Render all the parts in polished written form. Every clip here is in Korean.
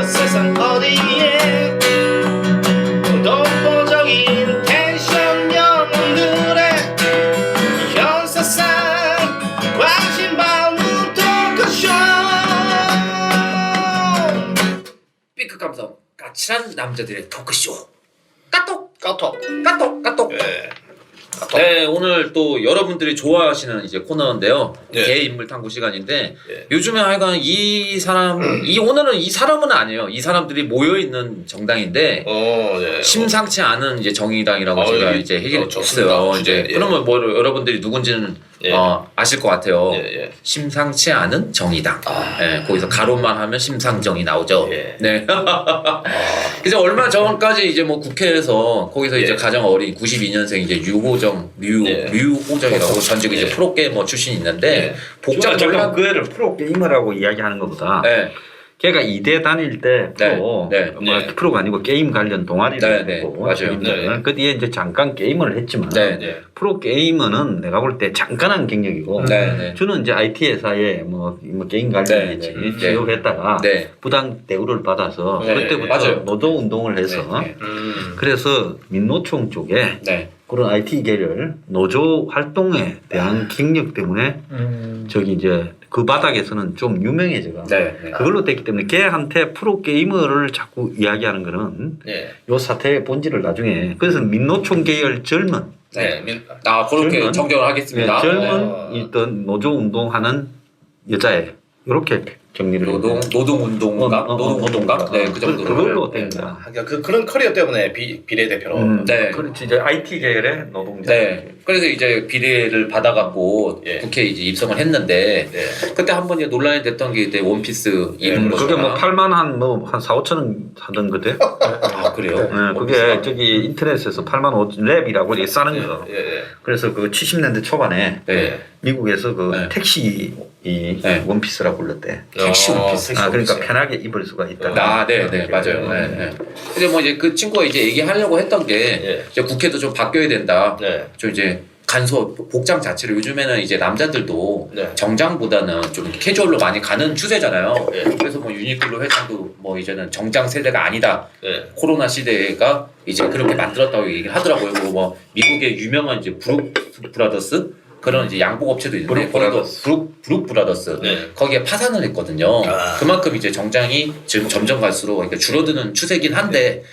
세상 어디에 독보적인 텐션 영웅들의 현 세상 관심 받는 토크쇼. B급 감성 까칠한 남자들의 토크쇼 까똑 까톡. 예. 네, 오늘 또 여러분들이 좋아하시는 이제 코너인데요. 예. 개 인물 탐구 시간인데 예. 요즘에 하여간 오늘은 이 사람은 아니에요. 이 사람들이 모여 있는 정당인데 네. 심상치 않은 이제 정의당이라고 제가 이제 얘기를 좋습니다. 했어요. 이제 예. 그러면 뭐 여러분들이 누군지는 예. 아실 것 같아요. 예. 심상치 않은 정의당. 예, 거기서 가로만 하면 심상정이 나오죠. 예. 네. 그래서 얼마 전까지 이제 뭐 국회에서 거기서 이제 예. 가장 가장 어린 92년생 이제 류호정이라고 전직 이제 예. 프로게이머 출신이 있는데 복장 잠깐 그 애를 프로게이머라고 이야기하는 것보다 네. 걔가 이대 다닐 때 프로 네. 뭐 네. 프로가 아니고 게임 관련 동아리를 네. 하고 맞아요. 네. 그 뒤에 이제 잠깐 게임을 했지만 네. 프로게이머는 내가 볼 때 잠깐한 경력이고 네. 저는 이제 IT 회사에 뭐 게임 관련 네. 취업을 했다가 네. 부당 대우를 받아서 네. 그때부터 맞아요. 노조 운동을 해서 네. 그래서 민노총 쪽에 네. 그런 IT 계열 노조 활동에 대한 경력 때문에 저기 이제 그 바닥에서는 좀 유명해져가 네. 그걸로 됐기 때문에 걔한테 프로게이머를 자꾸 이야기하는 거는 예. 요 사태의 본질을 나중에 그래서 민노총 계열 젊은 네. 그렇게 젊은, 정정을 하겠습니다. 젊은 있던 노조 운동하는 여자애 이렇게 정리를 노동운동가? 노동운동가? 네, 그 정도로. 그걸로 된 거야. 그런 커리어 때문에 비례대표로. 네. 그렇지 이제 IT 계열의 노동자. 네. 그래서 이제 비례를 받아갖고 예. 국회에 이제 입성을 했는데 네. 그때 한번 이제 논란이 됐던 게 이제 원피스 입은 그게 거잖아. 뭐 8만 한 4, 5천 원 하던 그때. 아, 그래요? 네, 그게 저기 인터넷에서 8만 5천 랩이라고 이렇게 싸는 거. 예. 그래서 그 70년대 초반에 네. 미국에서 그 네. 택시 네. 원피스라고 불렀대. 택시 원피스. 그러니까 편하게 입을 수가 있다. 네, 맞아요. 네. 근데 뭐 이제 그 친구가 이제 얘기하려고 했던 게 예. 이제 국회도 좀 바뀌어야 된다. 네. 좀 이제 복장 자체를 요즘에는 이제 남자들도 네. 정장보다는 좀 캐주얼로 많이 가는 추세잖아요. 예. 그래서 뭐 유니클로 회장도 뭐 이제는 정장 세대가 아니다. 예. 코로나 시대가 이제 그렇게 만들었다고 얘기를 하더라고요. 그리고 뭐 미국의 유명한 이제 브룩 브라더스 그런 이제 양복 업체도 있는데 브룩 브라더스 네. 거기에 파산을 했거든요. 아. 그만큼 이제 정장이 지금 점점 갈수록 그러니까 줄어드는 추세긴 한데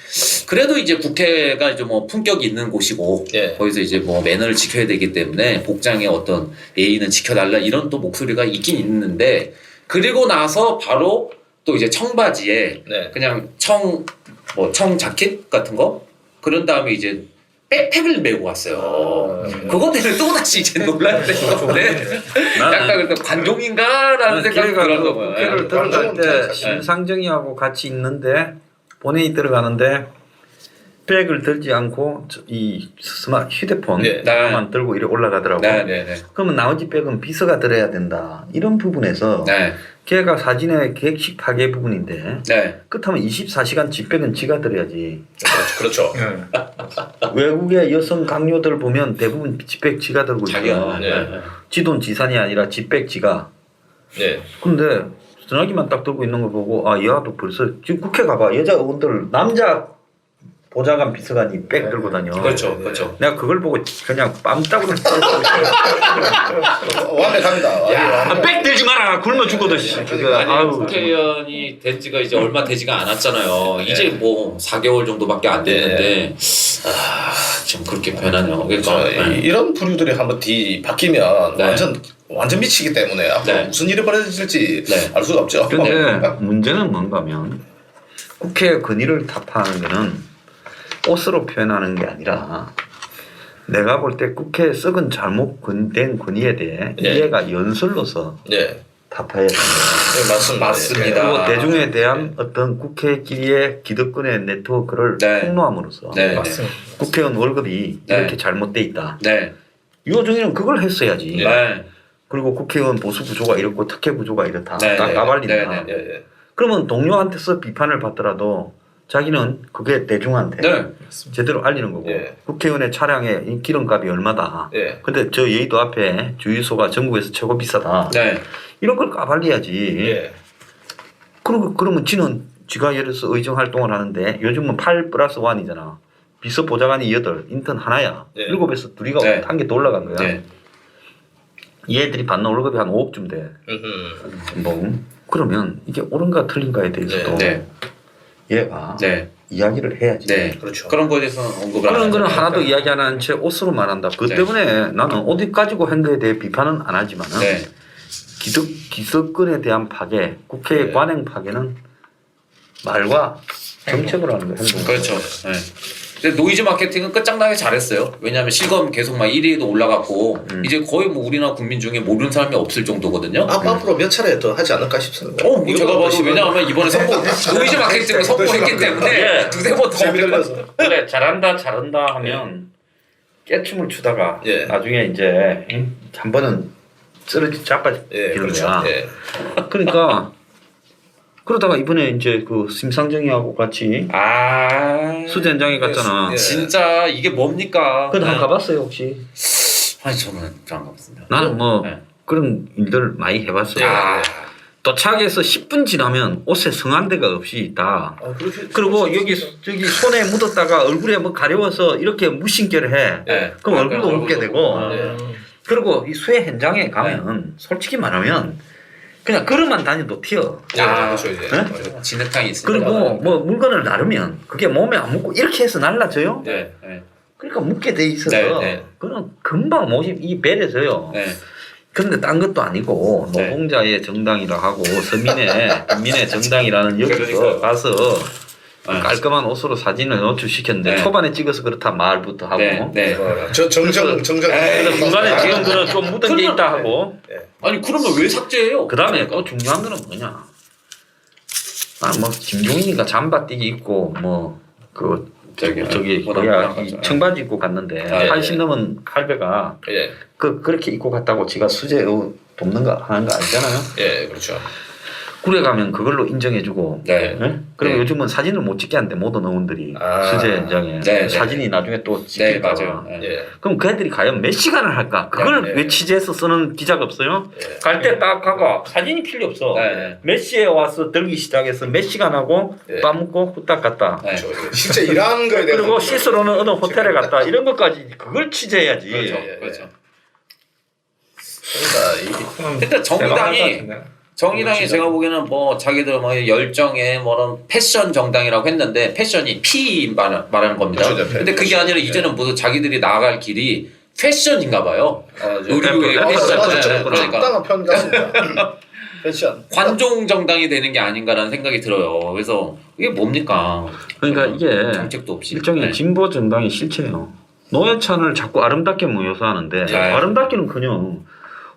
그래도 이제 국회가 이제 뭐 품격이 있는 곳이고 예. 거기서 이제 뭐 매너를 지켜야 되기 때문에 복장의 어떤 예의는 지켜달라 이런 또 목소리가 있긴 있는데 그리고 나서 바로 또 이제 청바지에 네. 그냥 청 자켓 같은 거 그런 다음에 이제 백팩을 메고 왔어요. 그것 때문에 또 다시 이제 논란이 된 건데 약간 그 관종인가라는 생각이 들었던 거예요. 국회를 들어갈 때 심상정이하고 같이 있는데 본회의 들어가는데 백을 들지 않고 이 휴대폰만 들고 이렇게 올라가더라고. 네. 그러면 나머지 백은 비서가 들어야 된다. 이런 부분에서 네. 걔가 사진의 객식 파괴 부분인데 네. 그렇다면 24시간 집백은 지가 들어야지. 그렇죠. 외국의 여성 강요들 보면 대부분 집백 지가 들고 있어요. 네. 지돈 지산이 아니라 집백 지가. 네. 근데 전화기만 딱 들고 있는 거 보고 아 얘도 벌써 지금 국회 가봐 여자 의원들 남자 보좌관 비서관이 백 들고 다녀. 그렇죠. 내가 그걸 보고 그냥 빰따구로 완벽합니다. 야, 백 들지 마라 굶어 죽어도 아니 국회의원이 된 지가 이제 얼마 되지가 않았잖아요. 이제 뭐 4개월 정도밖에 안 됐는데 지금 그렇게 변하네요. 그러니까 이런 부류들이 한번 바뀌면 네. 완전 미치기 때문에 앞으로 네. 무슨 일이 벌어질지 네. 알 수가 없죠. 근데 문제는 뭔가 하면 국회 건의를 타파하는 거는 옷으로 표현하는 게 아니라 내가 볼 때 국회에 썩은 잘못된 건의에 대해 네. 이해가 연설로서 네. 타파해야 된다. 맞습니다. 그리고 대중에 대한 어떤 국회끼리의 기득권의 네트워크를 폭로함으로써 국회의원 월급이 이렇게 잘못돼 있다. 유호정의는 그걸 했어야지. 그리고 국회의원 보수 구조가 이렇고 특혜 구조가 이렇다. 딱 까발린다. 그러면 동료한테서 비판을 받더라도 자기는 그게 대중한테 제대로 알리는 거고 국회의원의 차량에 기름값이 얼마다. 근데 저 여의도 앞에 주유소가 전국에서 최고 비싸다. 이런 걸 까발려야지. 그러면 지는 지가 예를 들어서 의정 활동을 하는데 요즘은 8+1이잖아. 비서보좌관이 8, 인턴 하나야. 네. 7에서 2가 한 개 더 올라간 거야. 네. 얘들이 받는 월급이 한 5억쯤 돼. 뭐 그러면 이게 옳은가 틀린가에 대해서도 네. 얘가 네. 이야기를 해야지. 네. 그렇죠. 그런 거에 대해서는 언급을 안 그런 거는 하잖아요. 하나도 이야기 안 하는 채 옷으로만 한다. 그 네. 때문에 나는 옷 가지고 한 거에 대해 비판은 안 하지만은 네. 기득권에 대한 파괴, 국회의 네. 관행 파괴는 말과 정책으로 하는 거 행동. 그렇죠. 네. 근데 노이즈 마케팅은 끝장나게 잘했어요. 왜냐하면 실검 계속 막 1위에도 올라갔고 이제 거의 뭐 우리나라 국민 중에 모르는 사람이 없을 정도거든요. 앞으로 몇 차례 더 하지 않을까 싶습니다. 뭐 제가 봐도 왜냐하면 이번에 노이즈 마케팅을 선보였기 때문에 두세 번 더. 재미들려서. 그래 잘한다 하면 깨춤을 추다가 예. 나중에 이제 한 번은 쓰러지 자빠지는 예, 그렇죠. 거야. 예. 그러니까 그러다가 이번에 이제 그 심상정이하고 같이 수제 현장에 갔잖아. 예. 진짜 이게 뭡니까? 그건 한번 가봤어요 혹시? 아니 저는 안 가봤습니다. 나는 뭐 네. 그런 일들 많이 해봤어요. 야. 도착해서 10분 지나면 옷에 성한데가 없이 다. 그리고 여기 저기 손에 묻었다가 얼굴에 뭐 가려워서 이렇게 무신결을 해. 네. 그럼 얼굴도 묻게 되고. 네. 그리고 이 수해 현장에 가면 솔직히 말하면 그냥 걸어만 다녀도 튀어. 그렇죠 이제. 네? 진흙탕이 있습니다. 그리고 뭐 물건을 나르면 그게 몸에 안 묻고 이렇게 해서 날라져요. 네. 네. 그러니까 묻게 돼 있어서 네, 네. 그는 금방 못이 이 벨에서요. 네. 그런데 딴 것도 아니고 네. 노동자의 정당이라 하고 서민의 정당이라는 여기서 그러니까요. 가서 네. 깔끔한 옷으로 사진을 노출시켰는데 네. 초반에 찍어서 그렇다 말부터 하고 네. 네. 정정. 그래서 중간에 지금 그는 좀 묻은 게 있다 하고 아니 그러면 왜 삭제해요? 그 다음에 또 중요한 거는 뭐냐 뭐 김종인이가 잠바 뛰기 입고 뭐 그 저기 뭐야 이 청바지 입고 갔는데 80 넘은 할배가 예. 그렇게 입고 갔다고 지가 수제 돕는 거 하는 거 아니잖아요. 예, 그렇죠. 굴에 가면 그걸로 인정해주고. 네. 네? 그리고 네. 요즘은 사진을 못 찍게 하는데 모든 의원들이 아. 수제 현장에 네, 사진이 나중에 또 네 찍힐까 봐. 맞아요. 네. 예. 그럼 그 애들이 과연 몇 시간을 할까? 그걸 네. 왜 취재해서 쓰는 기자가 없어요? 예. 갈 때 딱 가고 사진이 필요 없어. 네. 몇 시에 와서 들기 시작해서 몇 시간 하고 네. 밥 먹고 후딱 갔다. 네. 그렇죠. 실제 일하는 거에 대해서 그리고 시스로는 어느 호텔에 갔다. 이런 것까지 그걸 취재해야지. 그렇죠. 예, 예. 그렇죠. 그러니까 근데 정의당이 제가 보기에는 뭐 자기들 뭐 열정에 뭐런 패션 정당이라고 했는데 패션이 P 말하는 겁니다. 그렇죠, 근데 그게 아니라 이제는 무슨 자기들이 나아갈 길이 패션인가 봐요. 의류의 패션. 네, 그러니까 적당한 편 같습니다. 패션. 관종 정당이 되는 게 아닌가라는 생각이 들어요. 그래서 이게 뭡니까? 그러니까 이게 정책도 없이 일종의 네. 진보 정당의 실체예요. 노회찬을 자꾸 아름답게 묘사하는데 네. 아름답기는커녕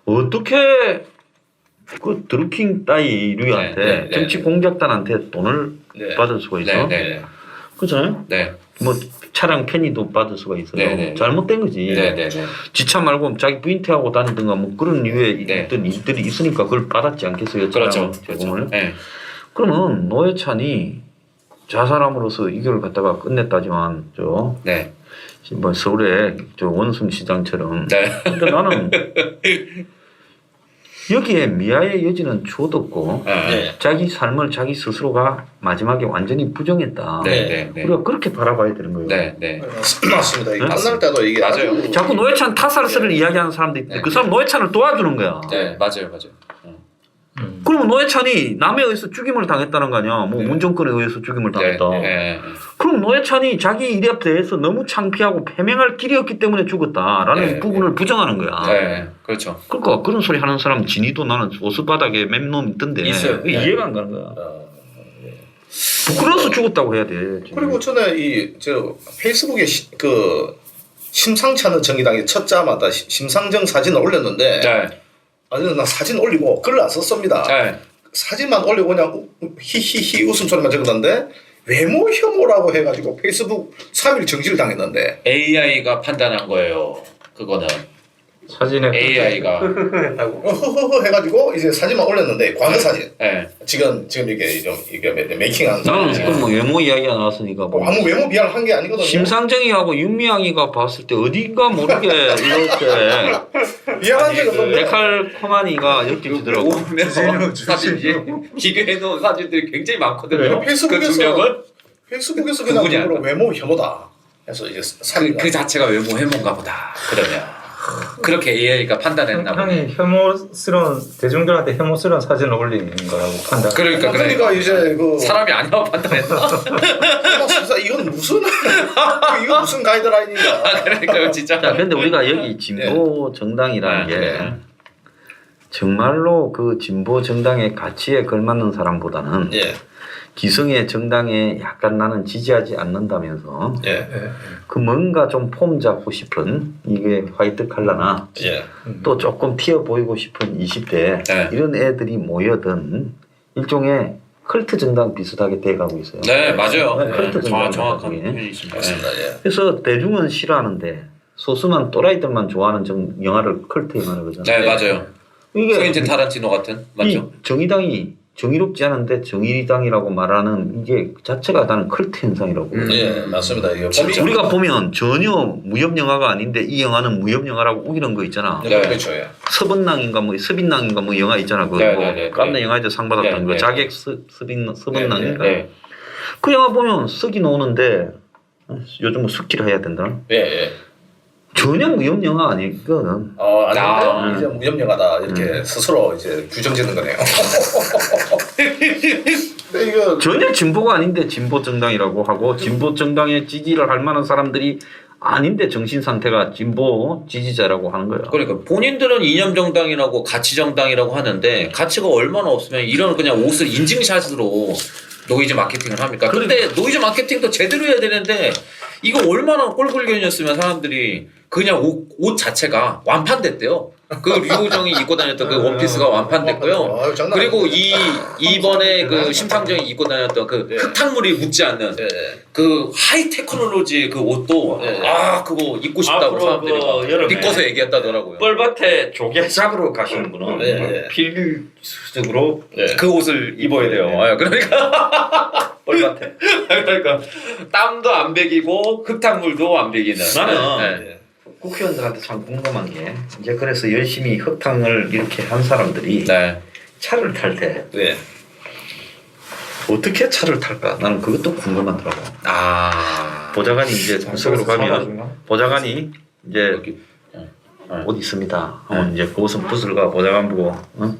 어떻게 그 드루킹 따위류한테 네, 네, 정치 네. 공작단한테 돈을 네. 받을 수가 있어? 네, 네, 그렇잖아요? 네, 뭐 차량 편의도 받을 수가 있어요. 네, 네. 잘못된 거지. 네, 네, 네. 지차 말고 자기 부인 태하고 다니든가 뭐 그런 이유의 네. 어떤 일들이 있으니까 그걸 받았지 않겠어요? 그렇죠, 차량 제공을. 네, 그러면 노회찬이 자사람으로서 이걸 갖다가 끝냈다지만 네, 뭐 서울의 원숭 시장처럼. 네. 근데 나는 여기에 미아의 여지는 주어도 없고 네, 자기 삶을 자기 스스로가 마지막에 완전히 부정했다. 네, 네, 네. 우리가 그렇게 바라봐야 되는 거예요. 네, 네. 맞습니다. 이게 네? 끝날 때도 이게 맞아요. 아주 자꾸 노회찬 타살설을 이야기하는 사람도 있는데 네. 그 사람 노회찬을 도와주는 거야. 네, 맞아요. 그러면 노회찬이 남에 의해서 죽임을 당했다는 거 아니야. 뭐 문정권에 의해서 죽임을 당했다. 네, 네. 그럼 노회찬이 자기 일에 대해서 너무 창피하고 패명할 길이 없기 때문에 죽었다라는 네, 부분을 부정하는 거야. 네, 그렇죠. 그러니까 그런 소리 하는 사람 진이도 나는 오수바닥에 몇 놈 있던데 있어요. 그게 네. 이해가 안 가는 거야. 부끄러워서 죽었다고 해야 돼. 지금. 그리고 저는 저 페이스북에 그 심상치 않은 정의당이 첫자마다 심상정 사진을 올렸는데 네, 아니 나 사진 올리고 글을 안 썼습니다. 네. 사진만 올리고 그냥 히히히 웃음소리만 적었는데 외모 혐오라고 해가지고 페이스북 3일 정지를 당했는데 AI가 판단한 거예요. 그거는 사진에 AI가 허허허 해가지고 이제 사진만 올렸는데 과거 사진. 네. 지금 이게 좀 이게 메이킹한 나는 사진. 지금 뭐 외모 이야기가 나왔으니까 뭐 아무 외모 비하를 한 게 아니거든요. 심상정이하고 윤미향이가 봤을 때 어딘가 모르게 이렇게 비하한 적 없는데. 데칼코마니가 엮여지더라고. 오면서 사진이 비교해놓은 사진들이 굉장히 많거든요. 페이스북에서 그 두 명은 페이스북에서 그냥 누구냐? 일부러 외모 혐오다. 해서 이제 사진. 그 자체가 외모 해몽가 보다. 그러면 그렇게 AI가 판단했나 보네. 형이 혐오스러운 대중들한테 혐오스러운 사진을 올리는 거라고 판단. 그러니까 이제 그 사람이 아니라고 판단했나? 이건 무슨 이거 무슨 가이드라인인가? 그러니까 진짜. 자, 근데 우리가 여기 진보 정당이라는 게 정말로 그 진보 정당의 가치에 걸맞는 사람보다는 예. 기성의 정당에 약간 나는 지지하지 않는다면서 예. 그 뭔가 좀 폼 잡고 싶은 이게 화이트 칼라나 예. 또 조금 튀어 보이고 싶은 20대 이런 애들이 모여든 일종의 컬트 정당 비슷하게 돼가고 있어요. 네, 맞아요. 컬트 정당 정확한 같은 게. 표현이십니다. 맞습니다. 예. 그래서 대중은 싫어하는데 소수만 또라이들만 좋아하는 영화를 컬트 영화를 그러잖아요. 네, 맞아요. 이게 코엔틴 타란티노 같은 맞죠? 이 정의당이 정의롭지 않은데 정의당이라고 말하는 이게 자체가 나는 컬트 현상이라고. 예, 맞습니다. 이거 우리가 보면 전혀 무협 영화가 아닌데 이 영화는 무협 영화라고 우기는 거 있잖아. 네. 그렇죠. 예. 서번낭인가 뭐 서빈낭인가 뭐 영화 있잖아. 그 네, 뭐 네, 네, 깜네 네. 영화에서 상 받았던 네, 거 네. 자객 서번낭인가. 네. 그 영화 보면 썩이 나오는데 요즘 뭐 숙기를 해야 된다. 예, 예. 전혀 무협 영화 아니거든. 아닌데 이제 무협 영화다 이렇게 스스로 이제 규정짓는 거네요. 근데 이거 전혀 진보가 아닌데 진보 정당이라고 하고 진보 정당에 지지를 할 만한 사람들이 아닌데 정신 상태가 진보 지지자라고 하는 거야. 그러니까 본인들은 이념 정당이라고 가치 정당이라고 하는데 가치가 얼마나 없으면 이런 그냥 옷을 인증샷으로 노이즈 마케팅을 합니까? 근데 노이즈 마케팅도 제대로 해야 되는데 이거 얼마나 꼴불견이었으면 사람들이 그냥 옷 자체가 완판됐대요. 그 류호정이 입고 다녔던 그 원피스가 완판됐고요. 아유, 장난 그리고 아니네. 이번에 그 심상정이 입고 다녔던 그 흙탕물이 묻지 않는 그 하이 테크놀로지 그 옷도 그거 입고 싶다고 사람들이 막 비꼬서 얘기했다더라고요. 뻘밭에 조개 잡으러 가시는 분은 필수적으로 그 옷을 입어야 돼요. 그러니까 뻘밭에. 그러니까 땀도 안 배기고 흙탕물도 안 배기는. 나는 국회의원들한테 참 궁금한 게 이제 그래서 열심히 흙탕을 이렇게 한 사람들이 차를 탈 때 어떻게 차를 탈까? 나는 그것도 궁금하더라고. 보좌관이 이제 속으로 가면 보좌관이 이제 옷 있습니다. 이제 그것은 붓을가 보좌관 보고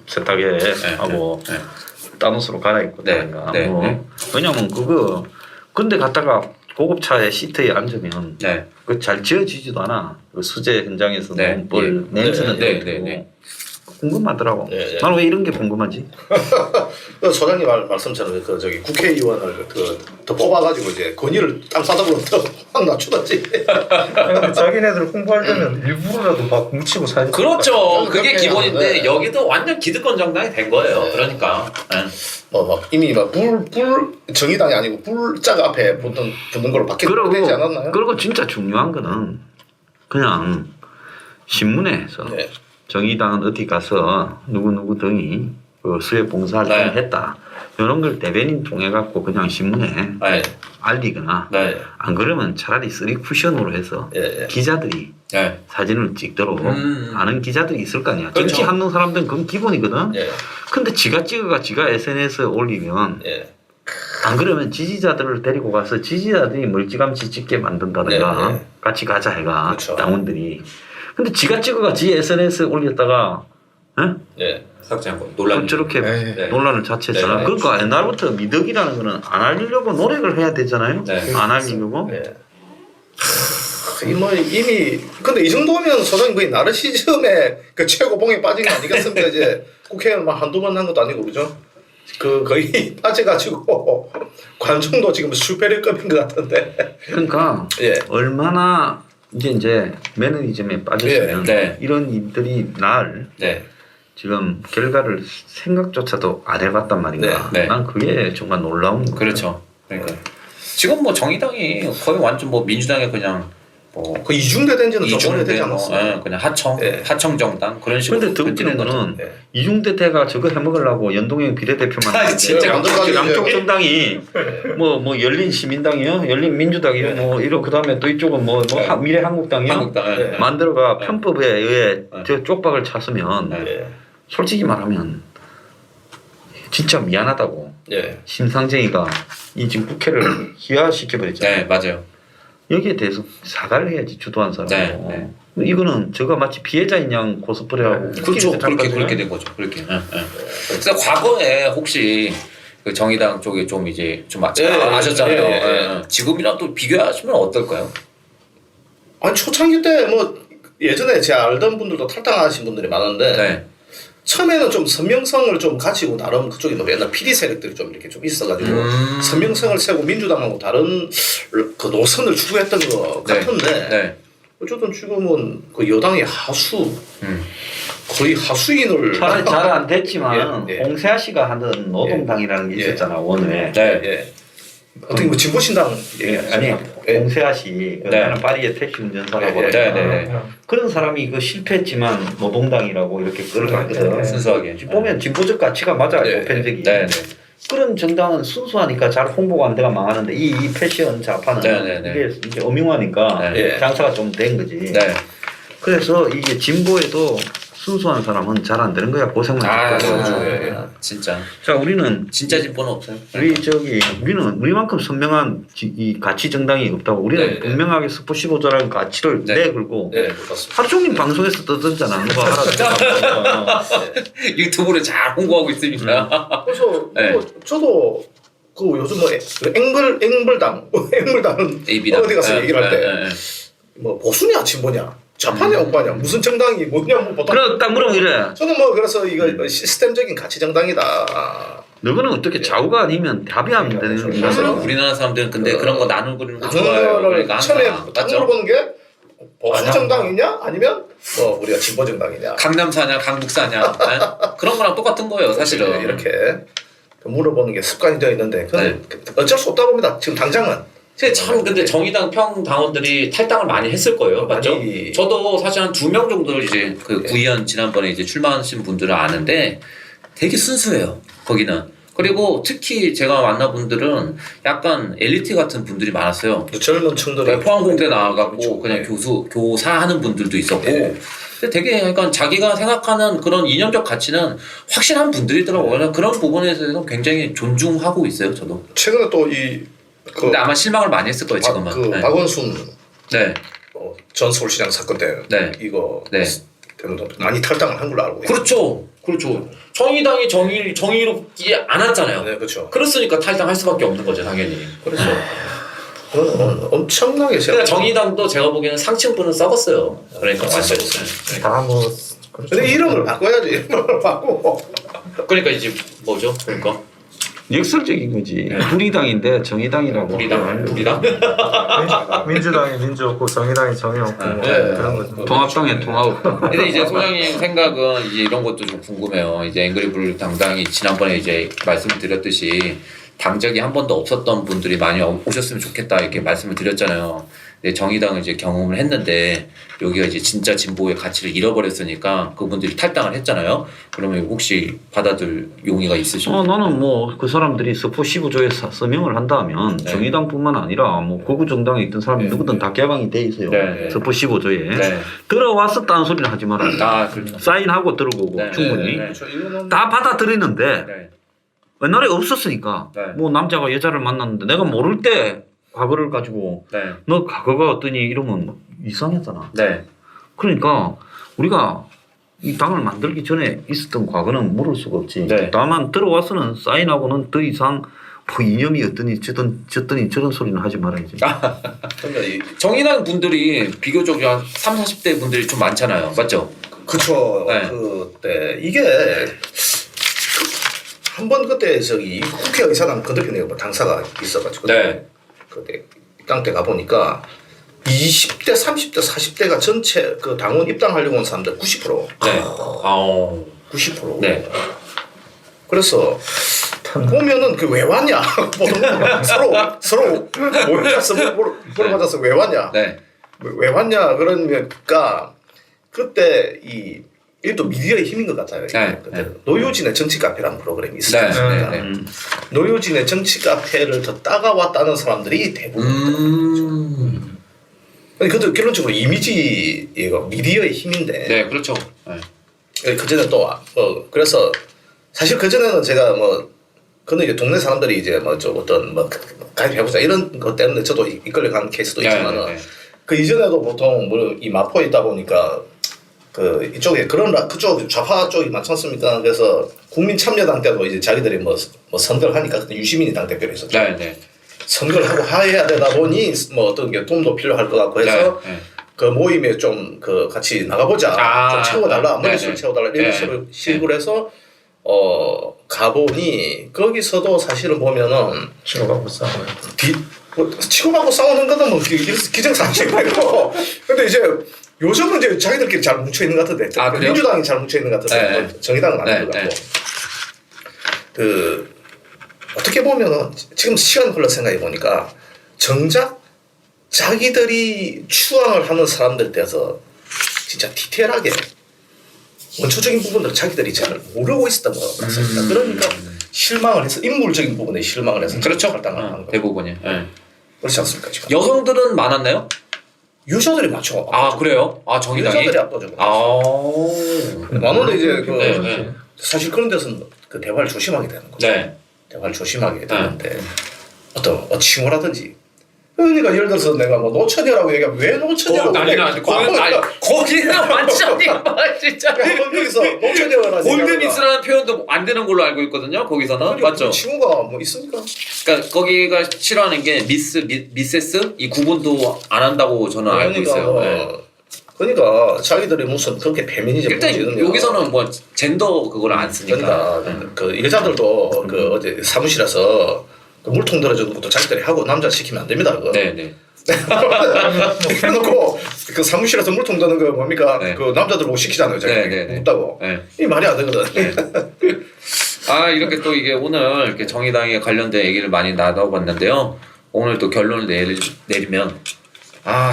세탁해 하고 딴 옷으로 갈아입고 다닌가. 왜냐면 그거 근데 갔다가 고급차의 시트에 앉으면 그 잘 지어지지도 않아. 그 수제 현장에서 나온 뻘 냄새는 나고 궁금하더라고. 나는 왜 이런 게 궁금하지? 그 소장님 말씀처럼 그 저기 국회의원을 더 뽑아가지고 이제 건의를 땅 싸다 보면 더확 낮추던지. 근데 자기네들 홍보하려면 일부러라도 막 뭉치고 사진. 그렇죠. 그게 기본인데 여기도 완전 기득권 정당이 된 거예요. 그러니까. 막 이미 막불 정의당이 아니고 불자가 앞에 붙는 걸로 바뀌지 않았나요? 그리고 진짜 중요한 거는 그냥 신문에서 정의당은 어디 가서 누구 등이 그 수해 봉사활동을 했다. 이런 걸 대변인 통해 갖고 그냥 신문에 알리거나 안 그러면 차라리 쓰리 쿠션으로 해서 기자들이 사진을 찍도록 아는 기자들이 있을 거 아니야. 그렇죠. 정치하는 사람들은 그건 기본이거든. 근데 지가 찍어가 지가 SNS에 올리면 안 그러면 지지자들을 데리고 가서 지지자들이 멀찌감치 찍게 만든다든가 같이 가자 해가 당원들이. 근데 지가 찍어가 지 SNS에 올렸다가 삭제하고 논란 저렇게 논란을 자체했잖아. 그러니까 옛날부터 미덕이라는 거는 안 알리려고 노력을 해야 되잖아요. 안 알리려고. 이미 근데 이 정도면 소장님 거의 나르시즘의 그 최고봉에 빠진 거 아니겠습니까? 이제 국회의원 막 한두 번 한 것도 아니고 그죠? 그 거의 빠져가지고 관중도 지금 슈페리급인 것 같은데. 그러니까 얼마나 이제 매너리즘에 빠졌으면 이런 일들이 날 지금 결과를 생각조차도 안 해봤단 말인가. 난 그게 정말 놀라운 거예요. 그렇죠. 그러니까 지금 뭐 정의당이 거의 완전 뭐 민주당의 그냥 그 이중대 된 지는 좀 오래되지 않았어요. 그냥 하청 정당 그런 식으로. 근데 더 웃기는 거는 네. 이중대 대가 저거 해먹으려고 연동형 비례대표만 아, 진짜 양쪽 정당이 뭐 열린 시민당이요, 열린 민주당이요, 뭐 이런 그 다음에 또 이쪽은 뭐 미래한국당이요. 한국당. 만들어가 편법에 의해 저 쪽박을 찼으면 솔직히 말하면 진짜 미안하다고. 심상정이가 이 지금 국회를 희화시켜버렸잖아요. 네, 맞아요. 여기에 대해서 사과를 해야지 주도한 사람은. 이거는 저가 마치 피해자인 양 코스프레하고. 그렇죠. 그렇게 된 거죠. 그렇게. 그래서 과거에 혹시 그 정의당 쪽에 좀 이제 좀 아셨잖아요. 지금이랑 또 비교하시면 어떨까요? 아니 초창기 때 뭐 예전에 제가 알던 분들도 탈당하신 분들이 많은데 처음에는 좀 선명성을 좀 가지고 나름 그쪽에 뭐 옛날 PD 세력들이 좀 이렇게 좀 있어가지고 선명성을 세고 민주당하고 다른 그 노선을 추구했던 것 같은데 어쨌든 지금은 그 여당의 거의 하수인을 잘 안 됐지만 홍세아 씨가 하던 노동당이라는 게 있었잖아 원외. 어떻게 뭐 진보신당 아니 홍세아 씨 나는 파리의 택시 운전사라고 그런 사람이 그 실패했지만 노동당이라고 이렇게 끌어가거든. 순수하게 보면 진보적 가치가 맞아요. 보편적이. 그런 정당은 순수하니까 잘 홍보가 안 돼가 망하는데 이 패션 좌파는 이게 이제 엄용하니까 장사가 좀 된 거지. 그래서 이게 진보에도 순수한 사람은 잘 안 되는 거야. 고생만 하고. 진짜. 자, 우리는 진짜 진보는 없어요. 우리만큼 선명한 이 가치 정당이 없다고. 우리는 분명하게 스포 15조라는 가치를 내걸고 하루 종일 방송에서 떠들잖아. 누가 하라. 유튜브를 잘 홍보하고 있으니까. 그래서 뭐 저도 그 요즘 뭐 앵벌당은 어디 가서 얘기를 할 때 뭐 보수냐 진보냐 좌파냐 우파냐 무슨 정당이 뭐냐 뭐 보통 그래 딱 물으면 이래. 저는 뭐 그래서 이거 시스템적인 가치 정당이다. 너는 어떻게 좌우가 아니면 답이 안 되는 거야. 우리나라 사람들은 근데 그런 거 나누는 거 좋아해요. 그러니까 처음에 딱 물어보는 게 보수 정당이냐 아니면 뭐 우리가 진보 정당이냐 강남사냐 강북사냐 그런 거랑 똑같은 거예요 사실은. 이렇게 물어보는 게 습관이 되어 있는데 어쩔 수 없다 봅니다. 지금 당장은. 참 근데 정의당 평 당원들이 탈당을 많이 했을 거예요, 맞죠? 저도 사실 한 2명 정도를 이제 그 구의원 지난번에 이제 출마하신 분들을 아는데 되게 순수해요, 거기는. 그리고 특히 제가 만나분들은 약간 엘리트 같은 분들이 많았어요. 젊은 층들이 포항공대 나와갖고 그냥 교사하는 분들도 있었고. 근데 되게 약간 자기가 생각하는 그런 이념적 가치는 확실한 분들이더라고요. 그런 부분에 대해서 굉장히 존중하고 있어요, 저도. 최근에 또 근데 아마 실망을 많이 했을 거예요 지금은. 박원순 전 서울시장 사건 때 이거 많이 탈당을 한 걸로 알고 있어요. 그렇죠. 정의당이 정의롭지 않았잖아요. 그렇죠. 그랬으니까 탈당할 수밖에 없는 거죠 당연히. 그렇죠. 엄청나게 그러니까 정의당도 제가 보기에는 상층분은 썩었어요. 그러니까 완전. 근데 이름을 바꿔야지. 이름을 바꾸고. 그러니까 이제 뭐죠? 그러니까. 역설적인 거지. 불의당인데 정의당이라고. 불의당? 민주당이 민주 없고 정의당이 정의 없고 그런 거죠. 통합당에 통합 없다. 근데 이제 소장님 생각은 이제 이런 것도 좀 궁금해요. 이제 앵그리불 당당이 지난번에 이제 말씀을 드렸듯이 당적이 한 번도 없었던 분들이 많이 오셨으면 좋겠다 이렇게 말씀을 드렸잖아요. 근데 정의당을 이제 경험을 했는데 여기가 이제 진짜 진보의 가치를 잃어버렸으니까 그분들이 탈당을 했잖아요. 그러면 혹시 받아들 용의가 있으신가요? 나는 뭐 그 사람들이 스포 15조에 서명을 한다면 정의당뿐만 아니라 뭐 거구 정당에 있던 사람이 누구든 다 개방이 돼 있어요. 스포 15조에 들어왔었다는 소리는 하지 말아요. 그렇죠. 사인하고 들어오고 충분히 다 받아들이는데 옛날에 없었으니까 뭐 남자가 여자를 만났는데 내가 모를 때 과거를 가지고 너 과거가 어떠니 이러면 이상하잖아. 그러니까 우리가 이 당을 만들기 전에 있었던 과거는 모를 수가 없지. 다만 들어와서는 사인하고는 더 이상 뭐 이념이 어떠니 저더니 저런 소리는 하지 말아야지. 정의당 분들이 비교적 한 30, 40대 분들이 좀 많잖아요. 맞죠? 그렇죠. 그때 이게 한번 그때 저기 국회의사당 건너편에 당사가 있어가지고 그때 입당 때 가보니까 20대, 30대, 40대가 전체 그 당원 입당하려고 온 사람들 90%. 90%. 그래서 보면은 그 왜 왔냐? 서로 모여서 물어봐서 왜 왔냐? 왜 왔냐 그러니까 그때 이게 또 미디어의 힘인 것 같아요. 네, 그때 네. 노효진의 정치 카페라는 프로그램이 네, 있었습니다. 네, 네. 노효진의 정치 카페를 더 따가왔다는 사람들이 대부분. 그것도 결론적으로 이미지 이거 미디어의 힘인데. 네, 그렇죠. 네. 그 전에 또 그래서 사실 그 전에는 제가 그는 이제 동네 사람들이 이제 좀 어떤 가입해보자 이런 것 때문에 저도 이끌려간 케이스도 있지만은 네, 네. 그 이전에도 보통 이 마포에 있다 보니까 그 이쪽에 그쪽 좌파 쪽이 많지 않습니까? 그래서 국민참여당 때도 이제 자기들이 선거를 하니까 그때 유시민이 당 대표를 했었죠. 네, 네. 선거를 하고 해야 되다 보니 어떤 게 도움도 필요할 것 같고 해서 네, 네. 그 모임에 좀 같이 나가보자, 좀 채워달라, 머릿수를 채워달라 이런 식으로 해서 가보니 거기서도 사실은 보면은 치고받고 싸워요. 치고받고 싸우는 거는 기정사실이고 근데 이제 요즘은 이제 자기들끼리 잘 뭉쳐 있는 것 같은데 그래요? 민주당이 잘 뭉쳐 있는 것 같은데 네. 정의당은 아닌 것 같고 어떻게 보면은 지금 시간 흘러 생각해 보니까 정작 자기들이 추앙을 하는 사람들 때서 진짜 디테일하게 원초적인 부분들을 자기들이 잘 모르고 있었던 것 같습니다. 그러니까 실망을 해서 인물적인 부분에 실망을 해서 그렇죠. 할당을 하는 거 대부분이. 네. 그렇지 않습니까 지금? 여성들은 많았나요? 유저들이 많죠. 그래요? 정의당이? 유저들이 압도적으로. 많은데 이제 네. 사실 그런 데서는 그 대화를 조심하게 되는 거죠. 네. 대화를 조심하게 되는데 어떤 칭호라든지 그러니까 예를 들어서 내가 노처녀라고 얘기하면 왜 노처녀라고 거기는 완전히 진짜 여기서 노처녀라는 골드미스라는 표현도 안 되는 걸로 알고 있거든요. 거기서는 맞죠? 칭호가 있습니까? 그러니까 거기가 싫어하는 게 미세스 이 구분도 안 한다고 저는 알고 있어요. 네. 그러니까 자기들이 무슨 그렇게 페미니즘 일단 여기서는 젠더 그걸 안 쓰니까. 그러니까 그 여자들도 그 어제 사무실에서 그 물통 들어주는 것도 자기들이 하고 남자 시키면 안 됩니다. 그거. 네네. 그래놓고 그 사무실에서 물통 드는 거 뭡니까? 네. 그 남자들 보고 시키잖아요. 자기들이 묻다고. 네. 이 말이 안 되거든. 네. 이렇게 또 이게 오늘 이렇게 정의당에 관련된 얘기를 많이 나눠봤는데요. 오늘 또 결론을 내리면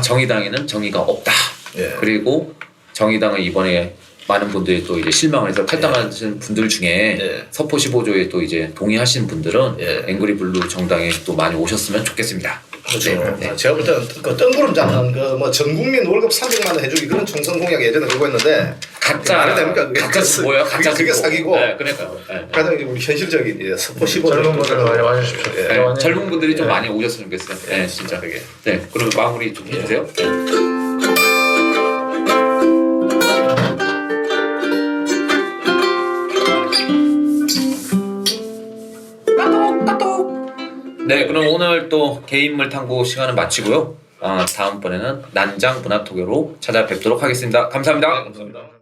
정의당에는 정의가 없다. 예. 그리고 정의당은 이번에 많은 분들이 또 이제 실망을 해서 탈당하신 분들 중에 서포 15조에 또 이제 동의하신 분들은 앵그리 블루 정당에 또 많이 오셨으면 좋겠습니다. 그렇죠. 제가 볼 때는 그 뜬구름 잡는 전 국민 월급 300만 원 해주기 그런 총선 공약 예전에 그거 했는데 가짜 됩니까? 가짜 뭐예요? 가짜 그게 사기고. 그러니까요. 가장 우리 현실적인 이제 서포 15조 젊은 분들 많이 와주십시오. 젊은 분들이 좀 많이 오셨으면 좋겠어요. 네, 진짜. 네, 그럼 마무리 좀 해주세요. 네, 그럼 오늘 또 개인물 탐구 시간은 마치고요. 다음번에는 난장 문화토교로 찾아뵙도록 하겠습니다. 감사합니다. 감사합니다.